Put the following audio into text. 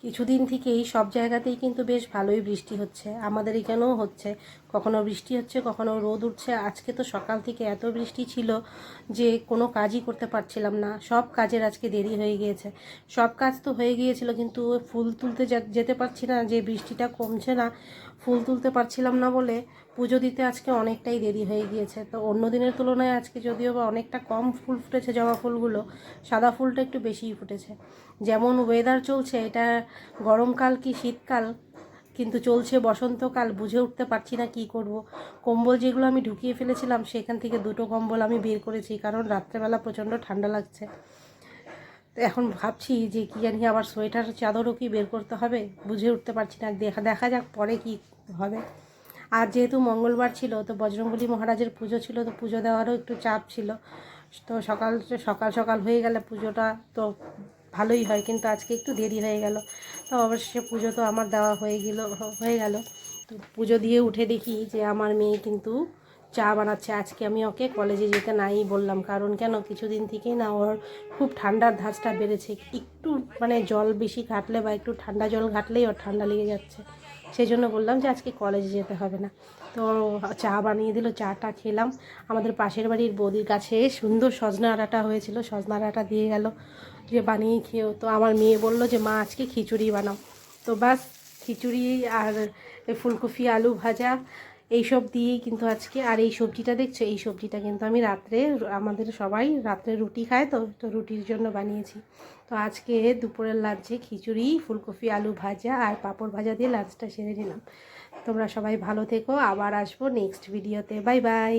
কিছুদিন থেকেই সব জায়গাতেই কিন্তু বেশ ভালোই বৃষ্টি হচ্ছে, আমাদের এখানেও হচ্ছে। কখনো বৃষ্টি হচ্ছে, কখনো রোদ উঠছে। আজকে তো সকাল থেকে এত বৃষ্টি ছিল যে কোনো কাজই করতে পারছিলাম না, সব কাজের আজকে দেরি হয়ে গিয়েছে। সব কাজ তো হয়ে গিয়েছিল, কিন্তু ফুল তুলতে যেতে পারছি না, যে বৃষ্টিটা কমছে না, ফুল তুলতে পারছিলাম না বলে পুজো দিতে আজকে অনেকটাই দেরি হয়ে গিয়েছে। তো অন্য দিনের তুলনায় আজকে যদিও বা অনেকটা কম ফুল ফুটেছে, জবা ফুলগুলো, সাদা ফুলটা একটু বেশিই ফুটেছে। যেমন ওয়েদার চলছে, এটা গরমকাল কি শীতকাল, কিন্তু চলছে বসন্তকাল, বুঝে উঠতে পারছি না কি করব। কম্বল যেগুলো আমি ঢুকিয়ে ফেলেছিলাম সেখান থেকে দুটো কম্বল আমি বের করেছি, কারণ রাত্রেবেলা প্রচণ্ড ঠান্ডা লাগছে। তো এখন ভাবছি যে কি জানি আবার সোয়েটার চাদরও কি বের করতে হবে, বুঝে উঠতে পারছি না। দেখা যাক পরে কি হবে। আর যেহেতু মঙ্গলবার ছিল, তো বজরংবলী মহারাজের পুজো ছিল, তো পুজো দেওয়ারও একটু চাপ ছিল। তো সকাল সকাল সকাল হয়ে গেলে পুজোটা তো ভালোই হয়, কিন্তু আজকে একটু দেরি হয়ে গেল। তো অবশ্যই পুজো তো আমার দেওয়া হয়ে গেল। তো পুজো দিয়ে উঠে দেখি যে আমার মেয়ে কিন্তু চা বানাচ্ছে। আজকে আমি ওকে কলেজে যেতে নাই বললাম, কারণ কেন, কিছুদিন থেকেই না ওর খুব ঠান্ডার ধাঁচটা বেড়েছে। একটু মানে জল বেশি ঘাটলে বা একটু ঠান্ডা জল ঘাটলেই ওর ঠান্ডা লেগে যাচ্ছে। সেই জন্য বললাম যে আজকে কলেজে যেতে হবে না। তো চা বানিয়ে দিল, চাটা খেলাম। আমাদের পাশের বাড়ির বৌদির কাছে সুন্দর সজনা ডাঁটা হয়েছিল, সজনা ডাঁটা দিয়ে গেল যে বানিয়ে খেয়েও। তো আমার মেয়ে বলল যে মা আজকে খিচুড়ি বানাও। তো বাস, খিচুড়ি আর ফুলকপি আলু ভাজা এইসব দিয়েই কিন্তু আজকে। আর এই সবজিটা দেখছো, এই সবজিটা কিন্তু আমি রাত্রে, আমাদের সবাই রাত্রে রুটি খায়, তো তো রুটির জন্য বানিয়েছি। তো আজকে দুপুরের লাঞ্চে খিচুড়ি, ফুলকপি আলু ভাজা আর পাঁপড় ভাজা দিয়ে লাঞ্চটা সেরে নিলাম। তোমরা সবাই ভালো থেকো, আবার আসবো নেক্সট ভিডিওতে। Bye bye.